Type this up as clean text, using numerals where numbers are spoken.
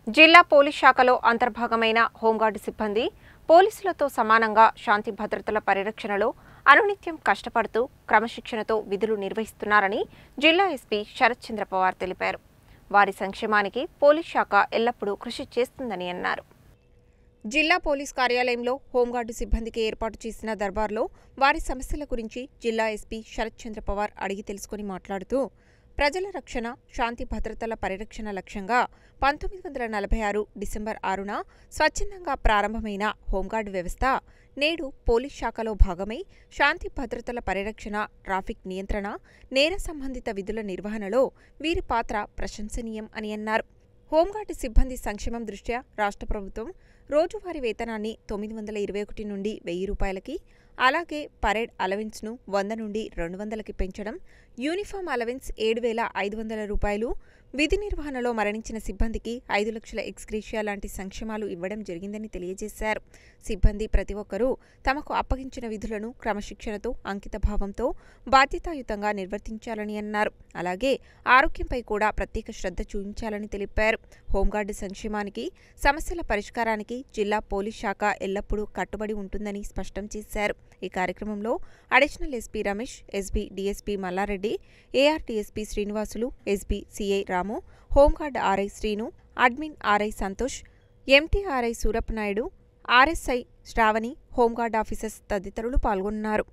జిల్లా పోలీస్ శాఖలో అంతర్భాగమైన హోంగార్డు సిబ్బంది పోలీసులతో సమానంగా శాంతి భద్రతల పరిరక్షణలో అనునిత్యం కష్టపడుతూ క్రమశిక్షణతో విధులు నిర్వహిస్తున్నారని జిల్లా ఎస్పీ శరత్ చంద్ర పవార్ తెలిపారు. వారి సంక్షేమానికి పోలీస్ శాఖ ఎల్లప్పుడూ కృషి చేస్తుందని అన్నారు. జిల్లా పోలీస్ కార్యాలయంలో హోంగార్డు సిబ్బందికి ఏర్పాటు చేసిన దర్బార్లో వారి సమస్యల గురించి జిల్లా ఎస్పీ శరత్ చంద్ర పవార్ అడిగి తెలుసుకుని మాట్లాడుతూ, ప్రజల రక్షణ, శాంతి భద్రతల పరిరక్షణ లక్ష్యంగా 1946 డిసెంబర్ 6న స్వచ్ఛందంగా ప్రారంభమైన హోంగార్డు వ్యవస్థ నేడు పోలీస్ శాఖలో భాగమై శాంతి భద్రతల పరిరక్షణ, ట్రాఫిక్ నియంత్రణ, నేర సంబంధిత విధుల నిర్వహణలో వీరి పాత్ర ప్రశంసనీయం అని అన్నారు. హోంగార్డు సిబ్బంది సంక్షేమం దృష్ట్యా రాష్ట్ర ప్రభుత్వం రోజువారీ వేతనాన్ని 921 నుండి 1000 రూపాయలకి, అలాగే పరేడ్ అలవెన్స్ను 100 నుండి 200కి పెంచడం, యూనిఫామ్ అలవెన్స్ 7500 రూపాయలు, విధి నిర్వహణలో మరణించిన సిబ్బందికి 5 లక్షల ఎక్స్గ్రేషియా లాంటి సంక్షేమాలు ఇవ్వడం జరిగిందని తెలియజేశారు. సిబ్బంది ప్రతి ఒక్కరూ తమకు అప్పగించిన విధులను క్రమశిక్షణతో, అంకితభావంతో, బాధ్యతాయుతంగా నిర్వర్తించాలని అన్నారు. అలాగే ఆరోగ్యంపై కూడా ప్రత్యేక శ్రద్ధ చూపించాలని తెలిపారు. హోంగార్డు సంక్షేమానికి, సమస్యల పరిష్కారానికి జిల్లా పోలీస్ శాఖ ఎల్లప్పుడూ కట్టుబడి ఉంటుందని స్పష్టం చేశారు. ఈ కార్యక్రమంలో additional SP Ramesh, SB DSP Mallareddy, ఏఆర్టీఎస్పీ Srinivasulu, SB CI Ramu, home guard RI Srinu, admin RI Santosh, MTRI Surappanaidu, RSI Sravani, home guard officers తదితరులు పాల్గొన్నారు.